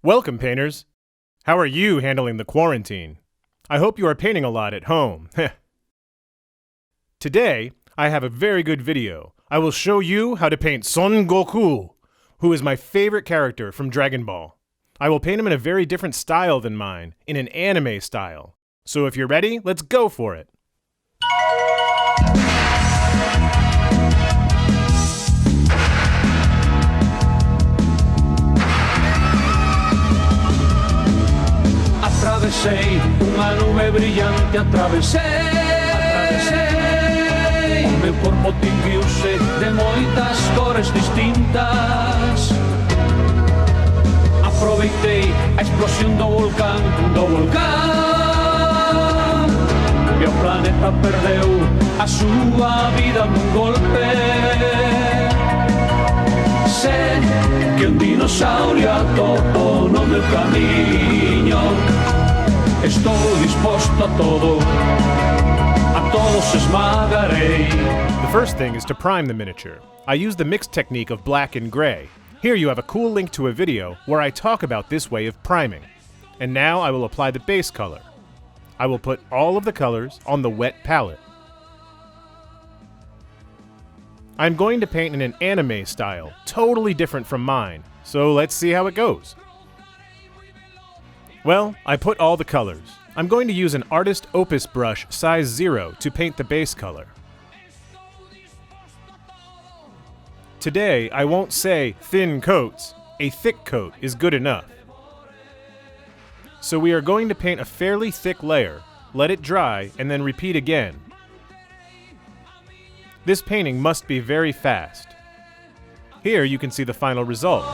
Welcome, painters! How are you handling the quarantine? I hope you are painting a lot at home. Today, I have a very good video. I will show you how to paint Son Goku, who is my favorite character from Dragon Ball. I will paint him in a very different style than mine, in an anime style. So if you're ready, let's go for it! Atravessei uma nuvem brilhante, atravessei. O meu corpo tinguiu-se de muitas cores distintas. Aproveitei a explosão do vulcão. E o planeta perdeu a sua vida num golpe. Sé que un dinosaurio atopou no meu caminho. Estou disposto a todos esmagarei. The first thing is to prime the miniature. I use the mixed technique of black and gray. Here you have a cool link to a video where I talk about this way of priming. And now I will apply the base color. I will put all of the colors on the wet palette. I'm going to paint in an anime style, totally different from mine, so let's see how it goes. Well, I put all the colors. I'm going to use an Artist Opus brush size 0 to paint the base color. Today, I won't say thin coats. A thick coat is good enough. So we are going to paint a fairly thick layer, let it dry, and then repeat again. This painting must be very fast. Here you can see the final result.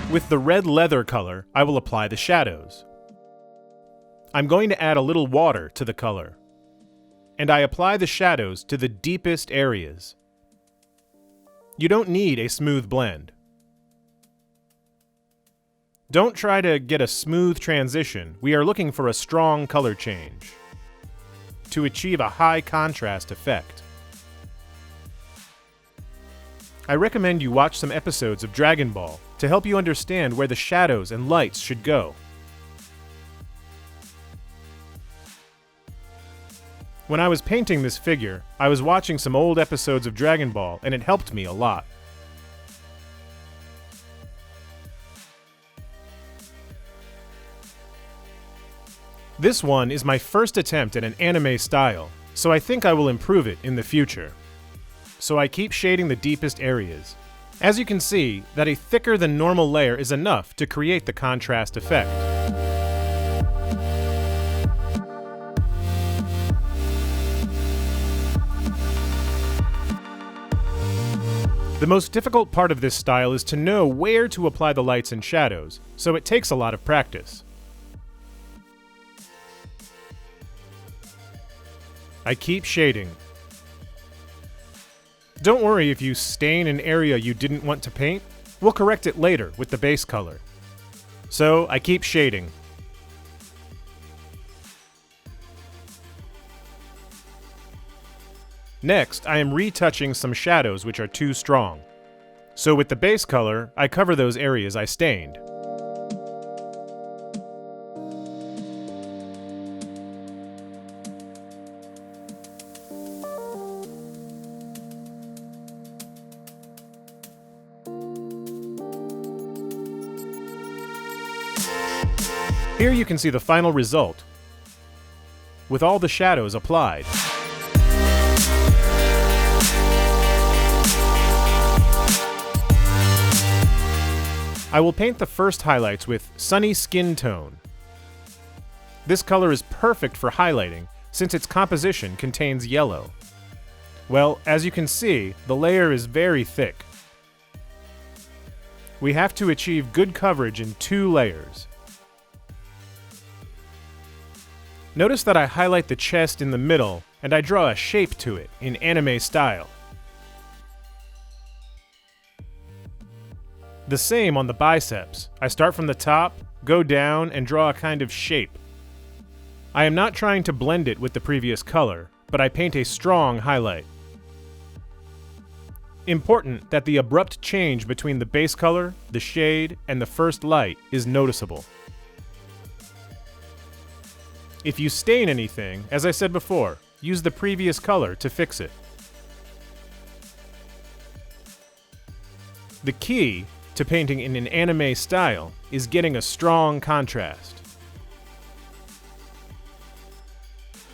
With the red leather color, I will apply the shadows. I'm going to add a little water to the color. And I apply the shadows to the deepest areas. You don't need a smooth blend. Don't try to get a smooth transition. We are looking for a strong color change to achieve a high contrast effect. I recommend you watch some episodes of Dragon Ball to help you understand where the shadows and lights should go. When I was painting this figure, I was watching some old episodes of Dragon Ball and it helped me a lot. This one is my first attempt at an anime style, so I think I will improve it in the future. So I keep shading the deepest areas. As you can see, that a thicker than normal layer is enough to create the contrast effect. The most difficult part of this style is to know where to apply the lights and shadows, so it takes a lot of practice. I keep shading. Don't worry if you stain an area you didn't want to paint. We'll correct it later with the base color. So I keep shading. Next, I am retouching some shadows which are too strong. So with the base color, I cover those areas I stained. Here you can see the final result, with all the shadows applied. I will paint the first highlights with Sunny Skin Tone. This color is perfect for highlighting since its composition contains yellow. Well, as you can see, the layer is very thick. We have to achieve good coverage in 2 layers. Notice that I highlight the chest in the middle and I draw a shape to it in anime style. The same on the biceps. I start from the top, go down, and draw a kind of shape. I am not trying to blend it with the previous color, but I paint a strong highlight. Important that the abrupt change between the base color, the shade, and the first light is noticeable. If you stain anything, as I said before, use the previous color to fix it. The key to painting in an anime style is getting a strong contrast.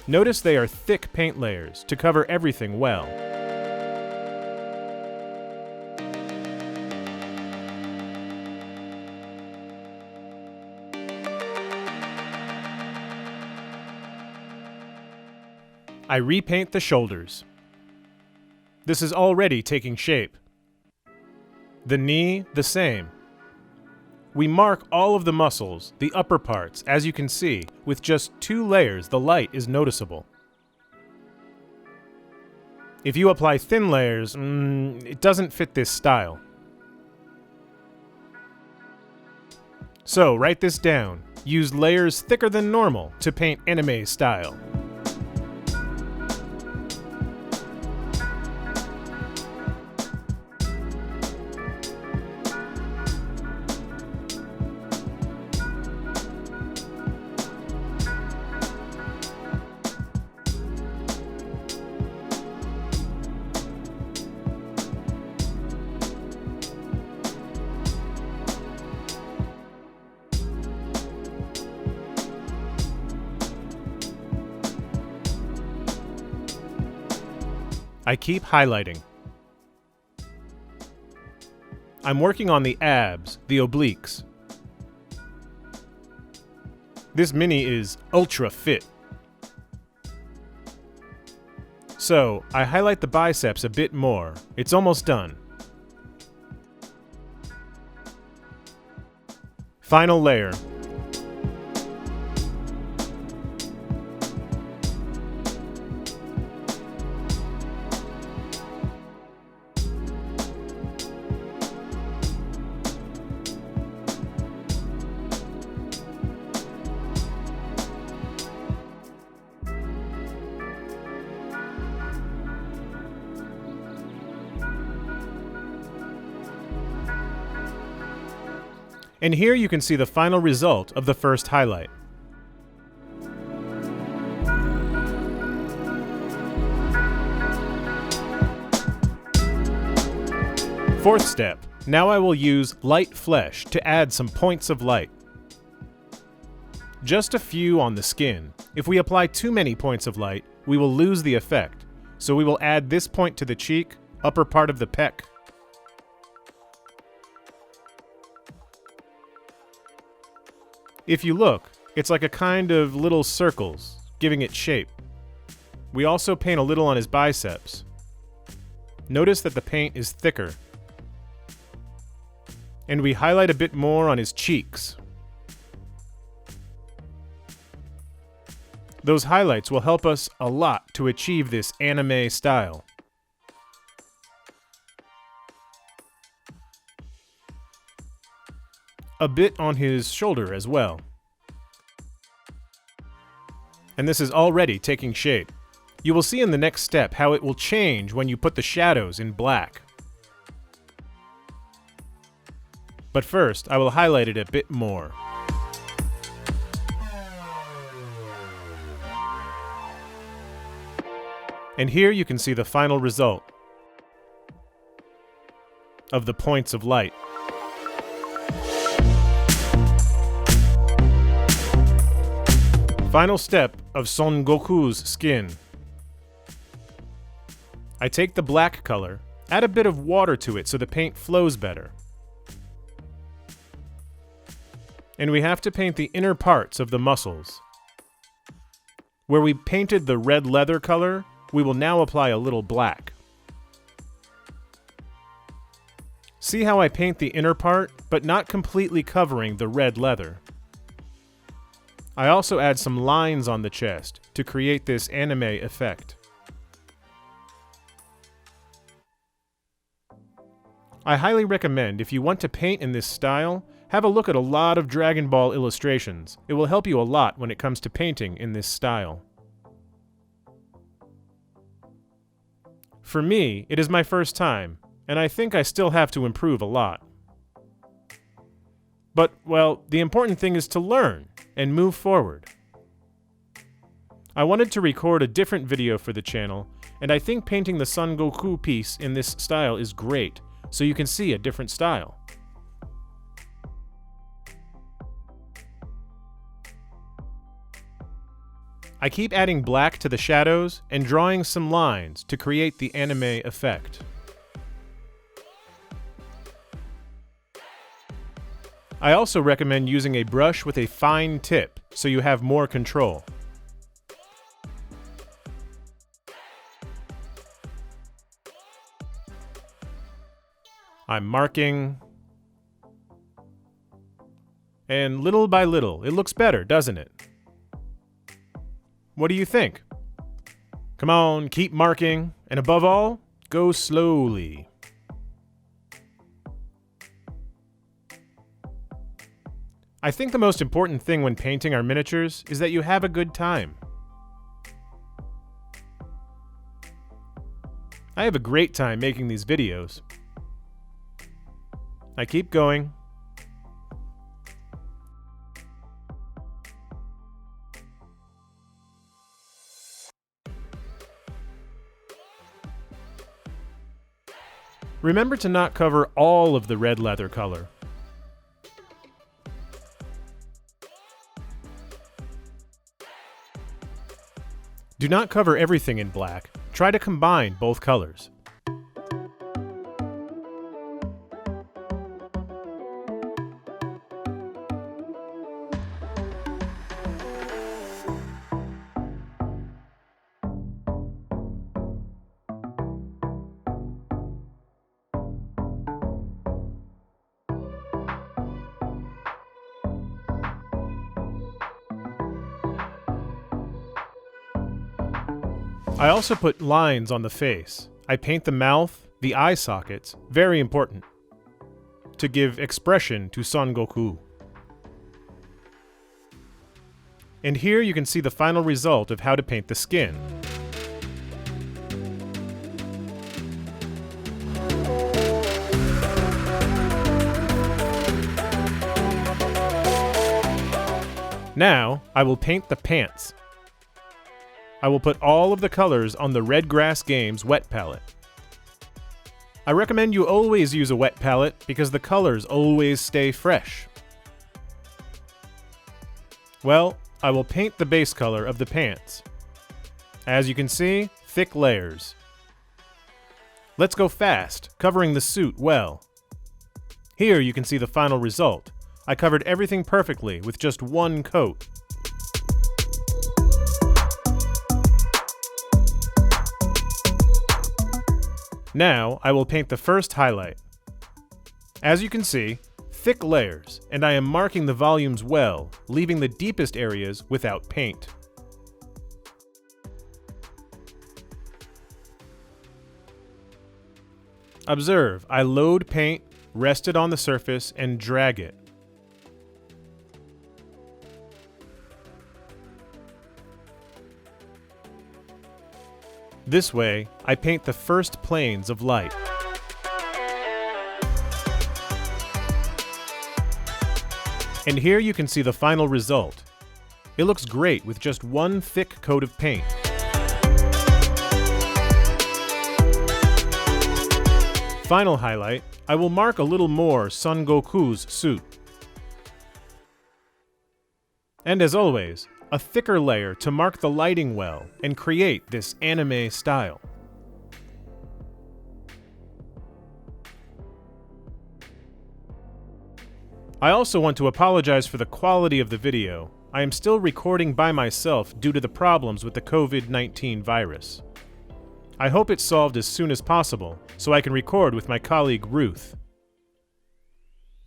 Notice they are thick paint layers to cover everything well. I repaint the shoulders. This is already taking shape. The knee, the same. We mark all of the muscles, the upper parts, as you can see, with just 2 layers the light is noticeable. If you apply thin layers, it doesn't fit this style. So write this down. Use layers thicker than normal to paint anime style. I keep highlighting. I'm working on the abs, the obliques. This mini is ultra fit. So, I highlight the biceps a bit more. It's almost done. Final layer. And here you can see the final result of the first highlight. Fourth step. Now I will use light flesh to add some points of light. Just a few on the skin. If we apply too many points of light, we will lose the effect. So we will add this point to the cheek, upper part of the pec. If you look, it's like a kind of little circles, giving it shape. We also paint a little on his biceps. Notice that the paint is thicker. And we highlight a bit more on his cheeks. Those highlights will help us a lot to achieve this anime style. A bit on his shoulder as well. And this is already taking shape. You will see in the next step how it will change when you put the shadows in black. But first, I will highlight it a bit more. And here you can see the final result of the points of light. Final step of Son Goku's skin. I take the black color, add a bit of water to it so the paint flows better. And we have to paint the inner parts of the muscles. Where we painted the red leather color, we will now apply a little black. See how I paint the inner part, but not completely covering the red leather. I also add some lines on the chest to create this anime effect. I highly recommend, if you want to paint in this style, have a look at a lot of Dragon Ball illustrations. It will help you a lot when it comes to painting in this style. For me, it is my first time, and I think I still have to improve a lot. But, well, the important thing is to learn and move forward. I wanted to record a different video for the channel, and I think painting the Son Goku piece in this style is great, so you can see a different style. I keep adding black to the shadows and drawing some lines to create the anime effect. I also recommend using a brush with a fine tip so you have more control. I'm marking, and little by little, it looks better, doesn't it? What do you think? Come on, keep marking, and above all, go slowly. I think the most important thing when painting our miniatures is that you have a good time. I have a great time making these videos. I keep going. Remember to not cover all of the red leather color. Do not cover everything in black. Try to combine both colors. I also put lines on the face. I paint the mouth, the eye sockets, very important, to give expression to Son Goku. And here you can see the final result of how to paint the skin. Now, I will paint the pants. I will put all of the colors on the Red Grass Games wet palette. I recommend you always use a wet palette because the colors always stay fresh. Well, I will paint the base color of the pants. As you can see, thick layers. Let's go fast, covering the suit well. Here you can see the final result. I covered everything perfectly with just one coat. Now, I will paint the first highlight. As you can see, thick layers, and I am marking the volumes well, leaving the deepest areas without paint. Observe, I load paint, rest it on the surface, and drag it. This way, I paint the first planes of light. And here you can see the final result. It looks great with just one thick coat of paint. Final highlight, I will mark a little more Son Goku's suit. And as always, a thicker layer to mark the lighting well and create this anime style. I also want to apologize for the quality of the video. I am still recording by myself due to the problems with the COVID-19 virus. I hope it's solved as soon as possible so I can record with my colleague Ruth.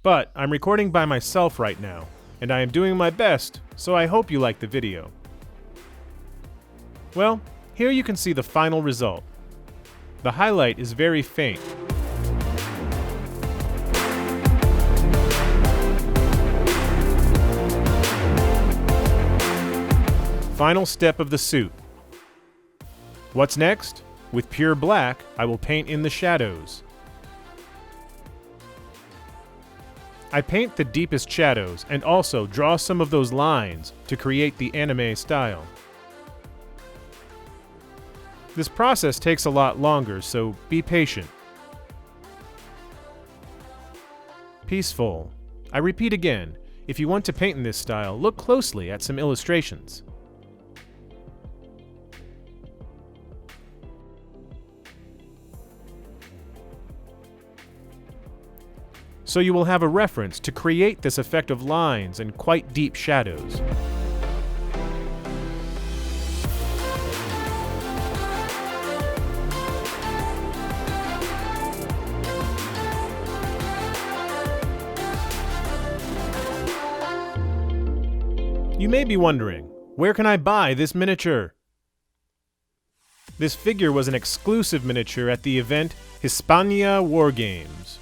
But I'm recording by myself right now, and I am doing my best, so I hope you like the video. Well, here you can see the final result. The highlight is very faint. Final step of the suit. What's next? With pure black, I will paint in the shadows. I paint the deepest shadows and also draw some of those lines to create the anime style. This process takes a lot longer, so be patient. Peaceful. I repeat again, if you want to paint in this style, look closely at some illustrations. So you will have a reference to create this effect of lines and quite deep shadows. You may be wondering, where can I buy this miniature? This figure was an exclusive miniature at the event Hispania War Games.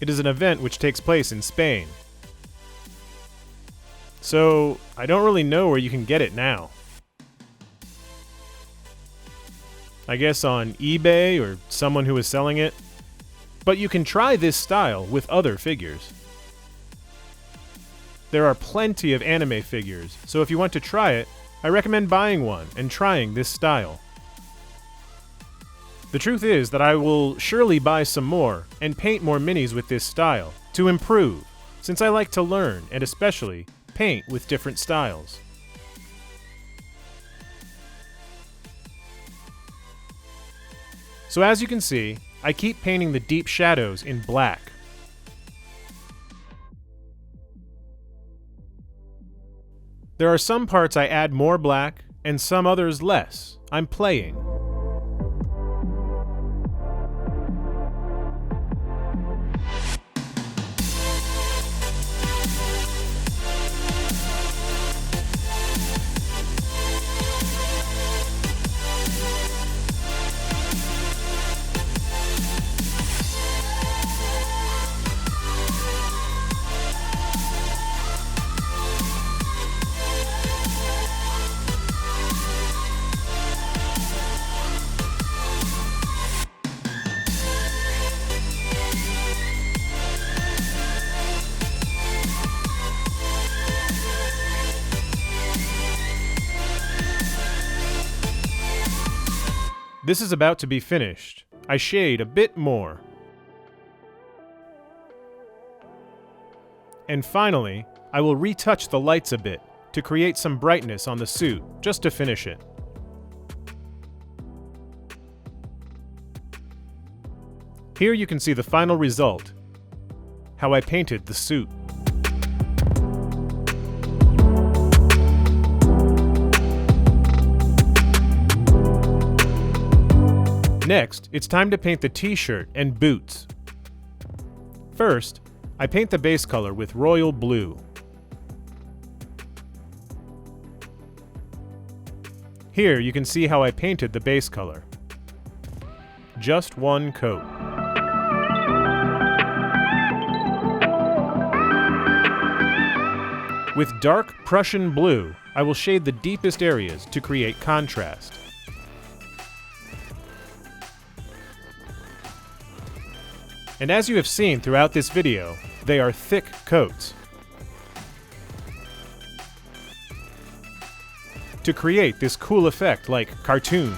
It is an event which takes place in Spain. So, I don't really know where you can get it now. I guess on eBay or someone who is selling it. But you can try this style with other figures. There are plenty of anime figures, so if you want to try it, I recommend buying one and trying this style. The truth is that I will surely buy some more and paint more minis with this style to improve, since I like to learn and especially paint with different styles. So as you can see, I keep painting the deep shadows in black. There are some parts I add more black and some others less. I'm playing. This is about to be finished. I shade a bit more. And finally, I will retouch the lights a bit to create some brightness on the suit, just to finish it. Here you can see the final result, how I painted the suit. Next, it's time to paint the t-shirt and boots. First, I paint the base color with royal blue. Here you can see how I painted the base color. Just one coat. With dark Prussian blue, I will shade the deepest areas to create contrast. And as you have seen throughout this video, they are thick coats. To create this cool effect like cartoons.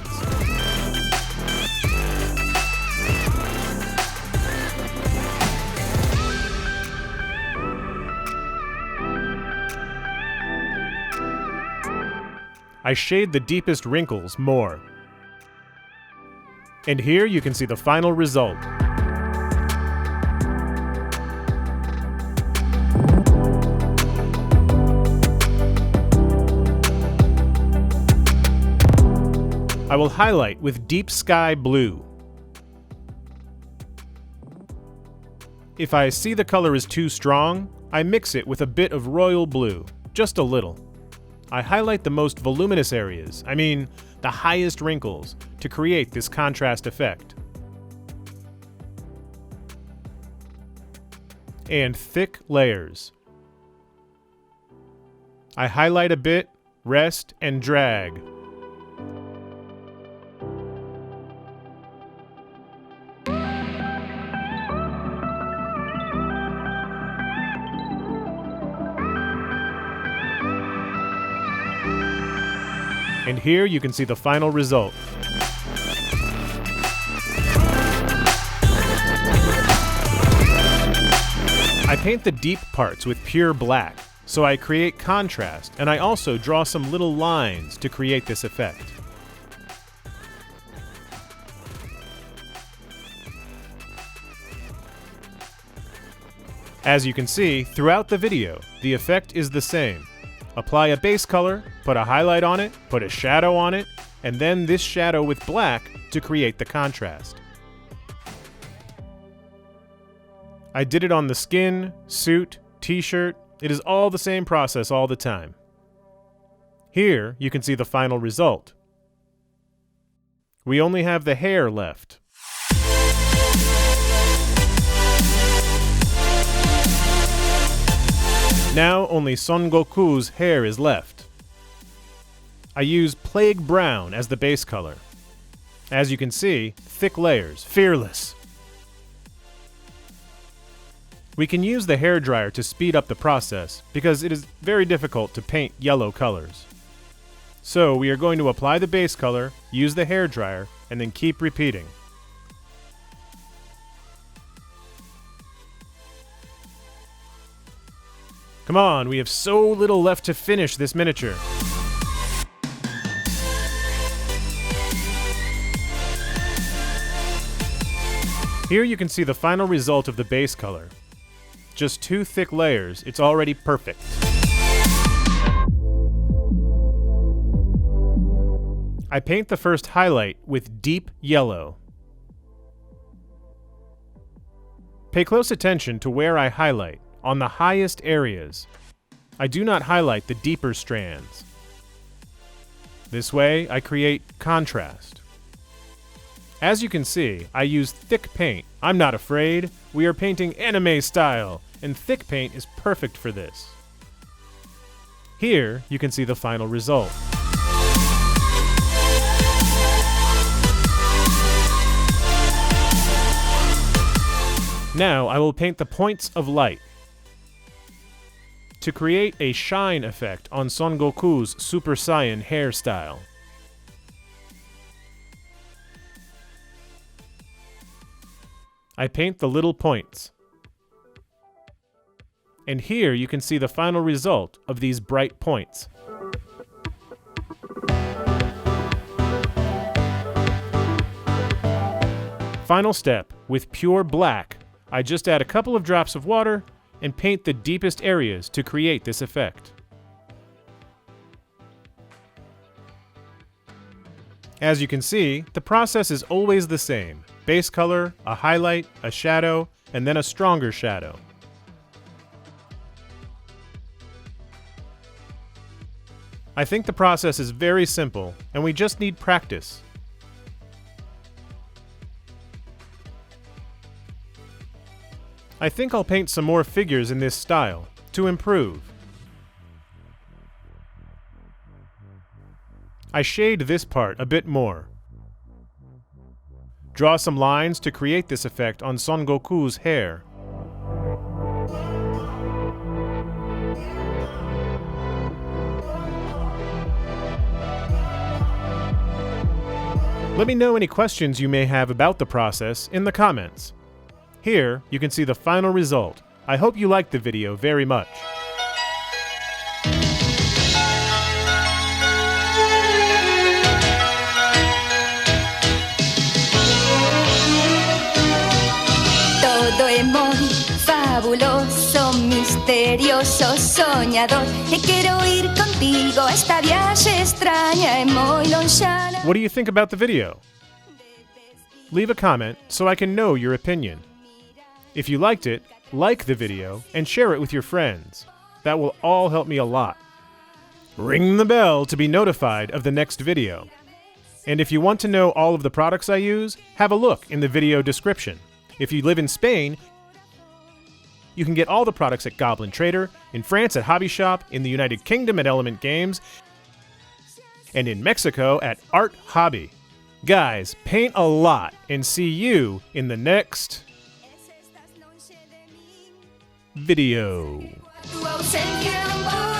I shade the deepest wrinkles more. And here you can see the final result. I will highlight with deep sky blue. If I see the color is too strong, I mix it with a bit of royal blue, just a little. I highlight the most voluminous areas, the highest wrinkles, to create this contrast effect. And thick layers. I highlight a bit, rest, and drag. And here you can see the final result. I paint the deep parts with pure black, so I create contrast, and I also draw some little lines to create this effect. As you can see, throughout the video, the effect is the same. Apply a base color, put a highlight on it, put a shadow on it, and then this shadow with black to create the contrast. I did it on the skin, suit, t-shirt. It is all the same process all the time. Here, you can see the final result. We only have the hair left. Now only Son Goku's hair is left. I use Plague Brown as the base color. As you can see, thick layers, fearless. We can use the hairdryer to speed up the process because it is very difficult to paint yellow colors. So we are going to apply the base color, use the hairdryer, and then keep repeating. Come on, we have so little left to finish this miniature. Here you can see the final result of the base color. Just 2 thick layers, it's already perfect. I paint the first highlight with deep yellow. Pay close attention to where I highlight, on the highest areas. I do not highlight the deeper strands. This way, I create contrast. As you can see, I use thick paint. I'm not afraid. We are painting anime style, and thick paint is perfect for this. Here, you can see the final result. Now, I will paint the points of light. To create a shine effect on Son Goku's Super Saiyan hairstyle. I paint the little points. And here you can see the final result of these bright points. Final step, with pure black, I just add a couple of drops of water and paint the deepest areas to create this effect. As you can see, the process is always the same. Base color, a highlight, a shadow, and then a stronger shadow. I think the process is very simple, and we just need practice. I think I'll paint some more figures in this style, to improve. I shade this part a bit more. Draw some lines to create this effect on Son Goku's hair. Let me know any questions you may have about the process in the comments. Here, you can see the final result. I hope you liked the video very much. Todo es muy fabuloso, misterioso, soñador. E quero ir contigo a esta viaje extraña e moi lonxana. What do you think about the video? Leave a comment so I can know your opinion. If you liked it, like the video and share it with your friends. That will all help me a lot. Ring the bell to be notified of the next video. And if you want to know all of the products I use, have a look in the video description. If you live in Spain, you can get all the products at Goblin Trader, in France at Hobby Shop, in the United Kingdom at Element Games, and in Mexico at Art Hobby. Guys, paint a lot and see you in the next video. Tu ausencia, amor.